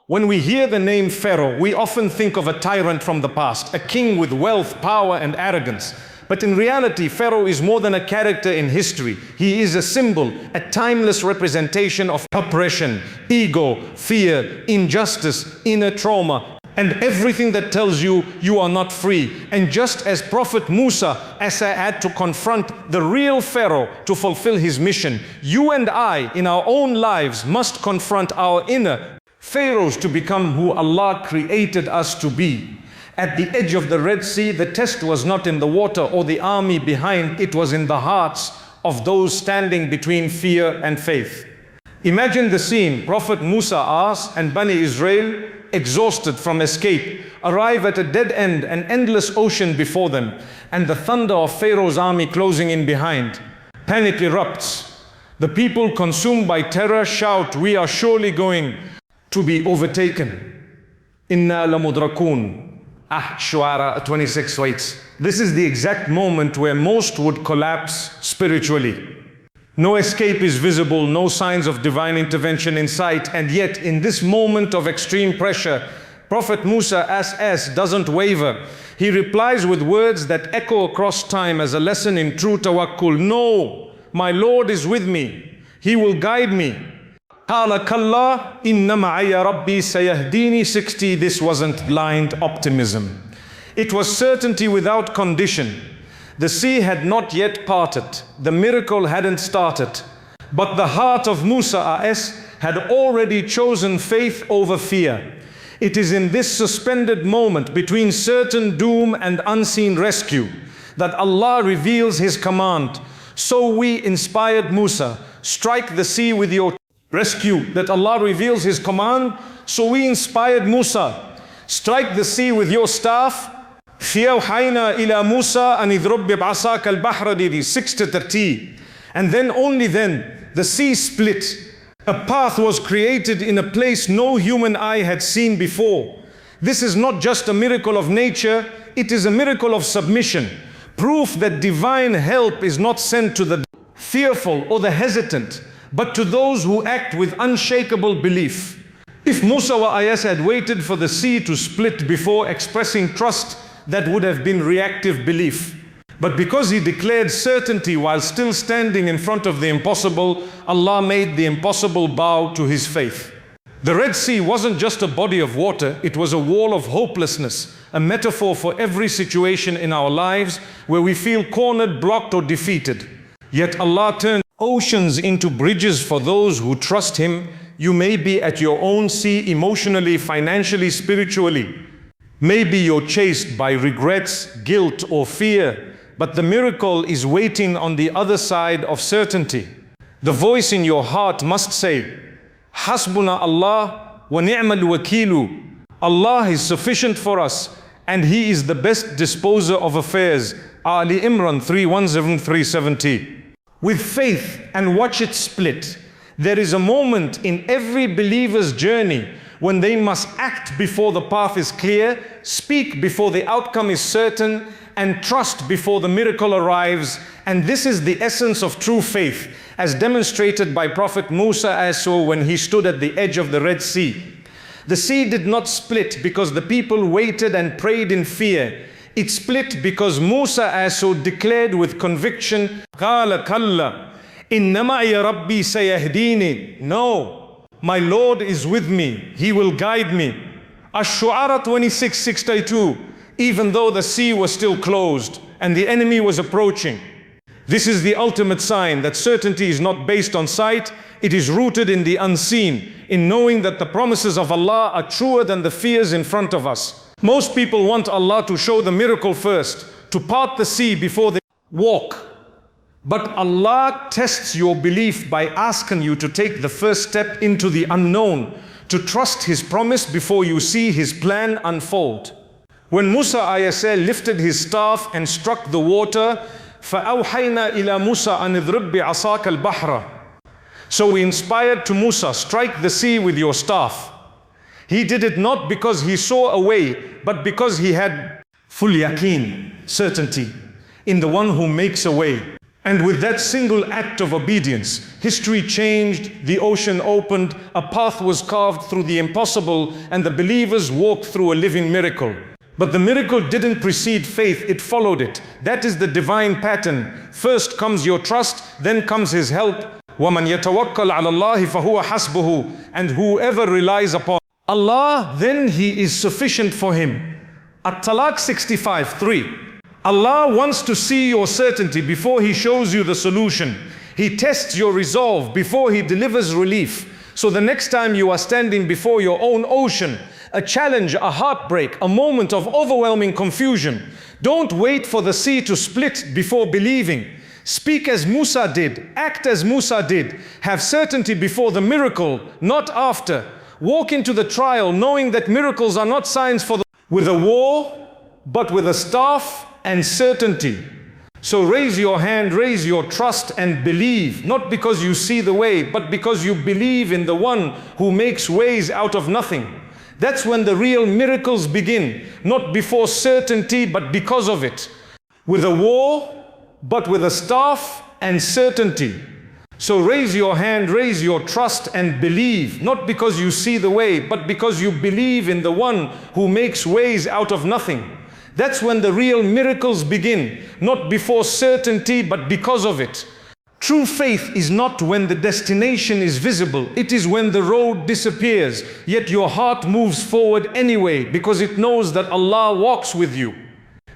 When we hear the name Pharaoh, we often think of a tyrant from the past, a king with wealth, power, and arrogance. But in reality, Pharaoh is more than a character in history. He is a symbol, a timeless representation of oppression, ego, fear, injustice, inner trauma, and everything that tells you you are not free. And just as Prophet Musa had to confront the real Pharaoh to fulfill his mission, you and I, in our own lives, must confront our inner Pharaohs to become who Allah created us to be. At the edge of the Red Sea, the test was not in the water or the army behind, it was in the hearts of those standing between fear and faith. Imagine the scene. Prophet Musa and Bani Israel, exhausted from escape, arrive at a dead end, an endless ocean before them, and the thunder of Pharaoh's army closing in behind. Panic erupts. The people, consumed by terror, shout, "We are surely going to be overtaken. Inna lamudrakun." Shu'ara 26 waits. This is the exact moment where most would collapse spiritually. No escape is visible, no signs of divine intervention in sight, and yet in this moment of extreme pressure, Prophet Musa doesn't waver. He replies with words that echo across time as a lesson in true tawakkul. "No, my Lord is with me. He will guide me." قَالَ كَلَّا إِنَّ مَعَيَّ رَبِّي سَيَهْدِينِي. 60. This wasn't blind optimism. It was certainty without condition. The sea had not yet parted. The miracle hadn't started. But the heart of Musa had already chosen faith over fear. It is in this suspended moment between certain doom and unseen rescue that Allah reveals His command. So we inspired Musa, strike the sea with your rescue. That Allah reveals His command. So we inspired Musa, strike the sea with your staff. فَأَوْحَيْنَا إِلَى مُوسَى أَنِ اضْرِب بِعَصَاكَ الْبَحْرَ. 6-30. And then, only then, the sea split. A path was created in a place no human eye had seen before. This is not just a miracle of nature, it is a miracle of submission. Proof that divine help is not sent to the fearful or the hesitant, but to those who act with unshakable belief. If Musa had waited for the sea to split before expressing trust, that would have been reactive belief. But because he declared certainty while still standing in front of the impossible, Allah made the impossible bow to his faith. The Red Sea wasn't just a body of water, it was a wall of hopelessness, a metaphor for every situation in our lives where we feel cornered, blocked, or defeated. Yet Allah turned oceans into bridges for those who trust Him. You may be at your own sea emotionally, financially, spiritually. Maybe you're chased by regrets, guilt, or fear, but the miracle is waiting on the other side of certainty. The voice in your heart must say, Hasbuna Allah wa ni'mal wakilu. Allah is sufficient for us and He is the best disposer of affairs. Ali Imran 3:173-70. With faith and watch it split. There is a moment in every believer's journey when they must act before the path is clear, speak before the outcome is certain, and trust before the miracle arrives. And this is the essence of true faith, as demonstrated by Prophet Musa when he stood at the edge of the Red Sea. The sea did not split because the people waited and prayed in fear. It split because Musa declared with conviction, قَالَ كَلَّا إِنَّ مَعِيَ رَبِّي سَيَهْدِينِي. No, my Lord is with me, He will guide me. Ash-Shu'ara 26:62. Even though the sea was still closed and the enemy was approaching. This is the ultimate sign that certainty is not based on sight, it is rooted in the unseen, in knowing that the promises of Allah are truer than the fears in front of us. Most people want Allah to show the miracle first, to part the sea before they walk. But Allah tests your belief by asking you to take the first step into the unknown, to trust His promise before you see His plan unfold. When Musa lifted his staff and struck the water, فَأَوْحَيْنَا إِلَى مُوسَى أَنِ اضْرِب بِعَصَاكَ الْبَحْرَ. So we inspired to Musa, strike the sea with your staff. He did it not because he saw a way, but because he had full yaqeen, certainty, in the one who makes a way. And with that single act of obedience, history changed, the ocean opened, a path was carved through the impossible, and the believers walked through a living miracle. But the miracle didn't precede faith, it followed it. That is the divine pattern. First comes your trust, then comes His help. وَمَنْ يَتَوَكَّلْ عَلَى اللَّهِ فَهُوَ حَسْبُهُ. And whoever relies upon Allah, then He is sufficient for him. At-Talaq 65:3. Allah wants to see your certainty before He shows you the solution. He tests your resolve before He delivers relief. So the next time you are standing before your own ocean, a challenge, a heartbreak, a moment of overwhelming confusion, don't wait for the sea to split before believing. Speak as Musa did, act as Musa did, have certainty before the miracle, not after. Walk into the trial knowing that miracles are not signs for the with a war, but with a staff and certainty. So raise your hand, raise your trust and believe, not because you see the way, but because you believe in the one who makes ways out of nothing. That's when the real miracles begin, not before certainty, but because of it. With a war, but with a staff and certainty. So raise your hand, raise your trust and believe, not because you see the way, but because you believe in the one who makes ways out of nothing. That's when the real miracles begin, not before certainty, but because of it. True faith is not when the destination is visible, it is when the road disappears, yet your heart moves forward anyway, because it knows that Allah walks with you.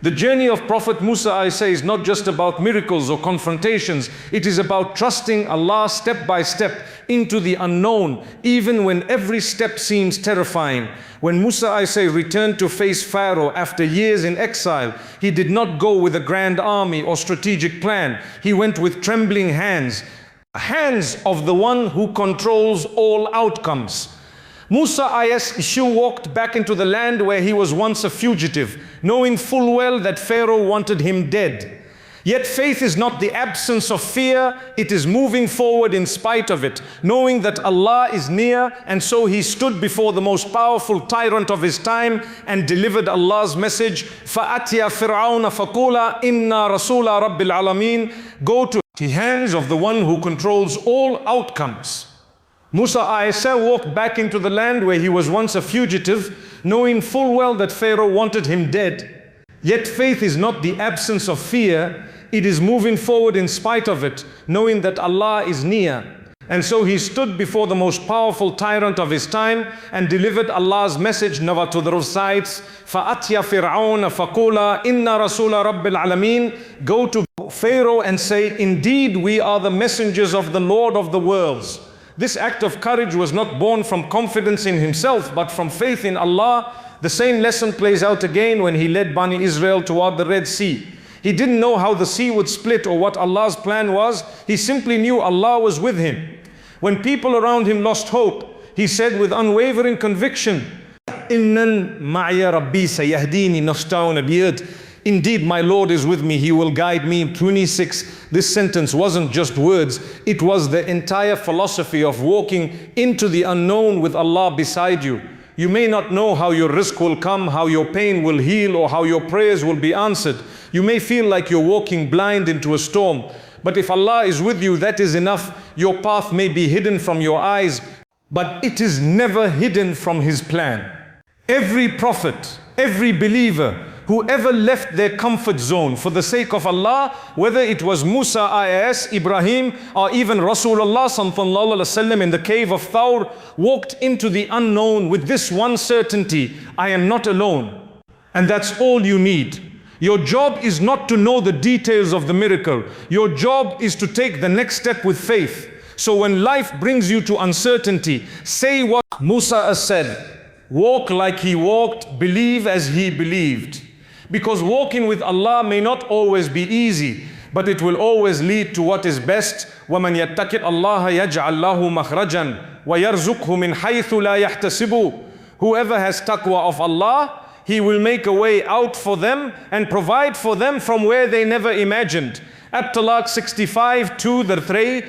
The journey of Prophet Musa, I say, is not just about miracles or confrontations. It is about trusting Allah step by step into the unknown, even when every step seems terrifying. When Musa, I say, returned to face Pharaoh after years in exile, he did not go with a grand army or strategic plan. He went with trembling hands, hands of the one who controls all outcomes. Musa walked back into the land where he was once a fugitive, knowing full well that Pharaoh wanted him dead. Yet faith is not the absence of fear, it is moving forward in spite of it, knowing that Allah is near, and so he stood before the most powerful tyrant of his time and delivered Allah's message. فَأَتِيَ فِرْعَوْنَ فَقُولَ إِنَّا رَسُولَ رَبِّ الْعَالَمِينَ. Go to the hands of the one who controls all outcomes. Musa walked back into the land where he was once a fugitive, knowing full well that Pharaoh wanted him dead. Yet faith is not the absence of fear, it is moving forward in spite of it, knowing that Allah is near. And so he stood before the most powerful tyrant of his time and delivered Allah's message. Now to the recites, فَأَتْيَ فِرْعَوْنَ فَقُولَ إِنَّا رَسُولَ رَبِّ الْعَالَمِينَ. Go to Pharaoh and say, indeed we are the messengers of the Lord of the worlds. This act of courage was not born from confidence in himself, but from faith in Allah. The same lesson plays out again when he led Bani Israel toward the Red Sea. He didn't know how the sea would split or what Allah's plan was. He simply knew Allah was with him. When people around him lost hope, he said with unwavering conviction, إِنَّ مَعْيَ رَبِّي سَيَهْدِينِ نَسْتَعُونَ بِيَدْ. Indeed, my Lord is with me, He will guide me. 26, this sentence wasn't just words, it was the entire philosophy of walking into the unknown with Allah beside you. You may not know how your risk will come, how your pain will heal, or how your prayers will be answered. You may feel like you're walking blind into a storm, but if Allah is with you, that is enough. Your path may be hidden from your eyes, but it is never hidden from His plan. Every prophet, every believer, whoever left their comfort zone for the sake of Allah, whether it was Musa, Ibrahim, or even Rasulullah sallallahu alaihi wasallam in the cave of Thawr, walked into the unknown with this one certainty: I am not alone. And that's all you need. Your job is not to know the details of the miracle. Your job is to take the next step with faith. So when life brings you to uncertainty, say what Musa said: walk like he walked, believe as he believed. Because walking with Allah may not always be easy, but it will always lead to what is best. وَمَنْ يَتَّقِ اللَّهَ يَجْعَلْ لَهُ مَخْرَجًا وَيَرْزُقْهُ مِنْ حَيْثُ لَا يَحْتَسِبُ. Whoever has taqwa of Allah, He will make a way out for them and provide for them from where they never imagined. At-Talaq 65:2-3,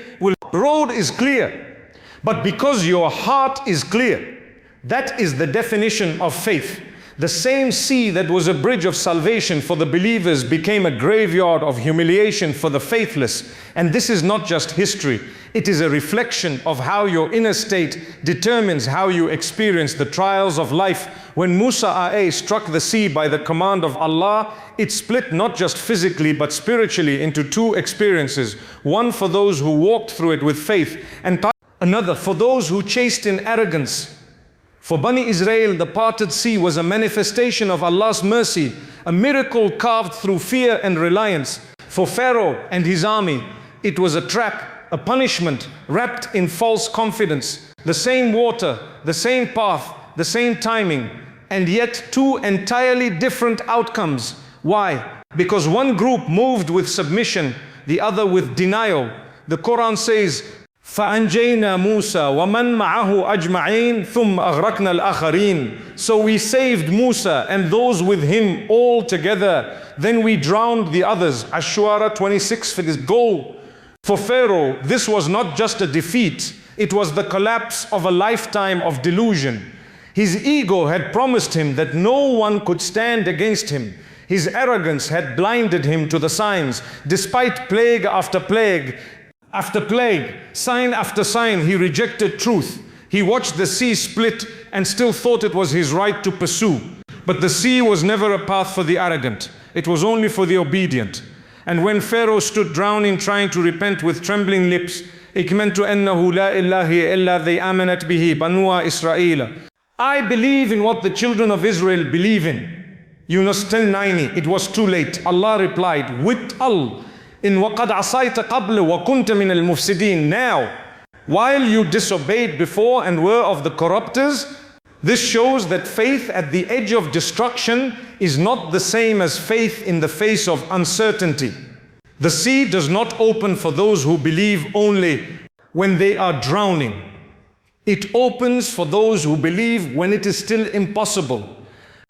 road is clear, but because your heart is clear, that is the definition of faith. The same sea that was a bridge of salvation for the believers became a graveyard of humiliation for the faithless. And this is not just history. It is a reflection of how your inner state determines how you experience the trials of life. When Musa struck the sea by the command of Allah, it split not just physically but spiritually into two experiences. One for those who walked through it with faith, and another for those who chased in arrogance. For Bani Israel, the parted sea was a manifestation of Allah's mercy, a miracle carved through fear and reliance. For Pharaoh and his army, it was a trap, a punishment wrapped in false confidence. The same water, the same path, the same timing, and yet two entirely different outcomes. Why? Because one group moved with submission, the other with denial. The Quran says, فَأَنْجَيْنَا مُوسَى وَمَنْ مَعَهُ أَجْمَعِينَ ثُمَّ أَغْرَقْنَا الْآخَرِينَ. So we saved Musa and those with him all together. Then we drowned the others. Ash-Shu'ara 26 for this goal. For Pharaoh, this was not just a defeat. It was the collapse of a lifetime of delusion. His ego had promised him that no one could stand against him. His arrogance had blinded him to the signs. Despite plague after plague, after plague, sign after sign, he rejected truth. He watched the sea split and still thought it was his right to pursue. But the sea was never a path for the arrogant. It was only for the obedient. And when Pharaoh stood drowning, trying to repent with trembling lips, إِكْمَنْتُ أَنَّهُ لَا إِلَّهِ إِلَّا ذَي آمَنَتْ بِهِ بَنُوا إِسْرَائِيلَ. I believe in what the children of Israel believe in. Yunus 10:90, it was too late. Allah replied, with Allah, in وَقَدْ عَصَيْتَ قَبْلُ وَكُنْتَ مِنَ الْمُفْسِدِينَ. Now, while you disobeyed before and were of the corrupters, this shows that faith at the edge of destruction is not the same as faith in the face of uncertainty. The sea does not open for those who believe only when they are drowning. It opens for those who believe when it is still impossible.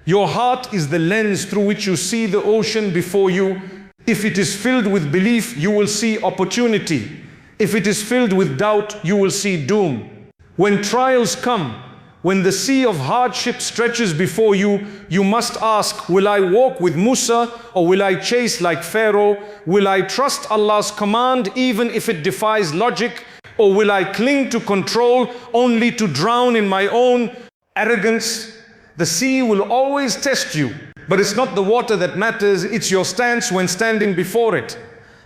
Your heart is the lens through which you see the ocean before you. If it is filled with belief, you will see opportunity. If it is filled with doubt, you will see doom. When trials come, when the sea of hardship stretches before you, you must ask, will I walk with Musa or will I chase like Pharaoh? Will I trust Allah's command even if it defies logic? Or will I cling to control only to drown in my own arrogance? The sea will always test you, but it's not the water that matters, it's your stance when standing before it.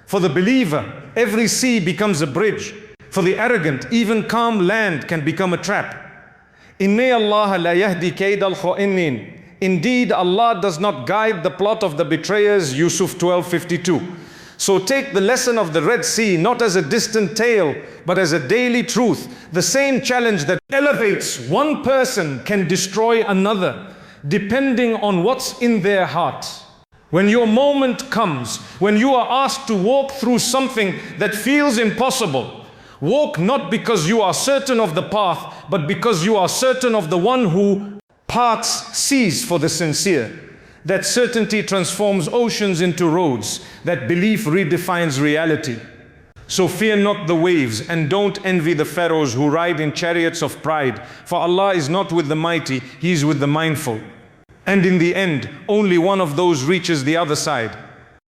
For the believer, every sea becomes a bridge. For the arrogant, even calm land can become a trap. Inna Allah la yahdi kayd al-kha'inin. Indeed, Allah does not guide the plot of the betrayers, Yusuf 12:52. So take the lesson of the Red Sea not as a distant tale, but as a daily truth. The same challenge that elevates one person can destroy another, depending on what's in their heart. When your moment comes, when you are asked to walk through something that feels impossible, walk not because you are certain of the path, but because you are certain of the one who parts seas for the sincere. That certainty transforms oceans into roads. That belief redefines reality. So fear not the waves and don't envy the pharaohs who ride in chariots of pride. For Allah is not with the mighty, He is with the mindful. And in the end, only one of those reaches the other side.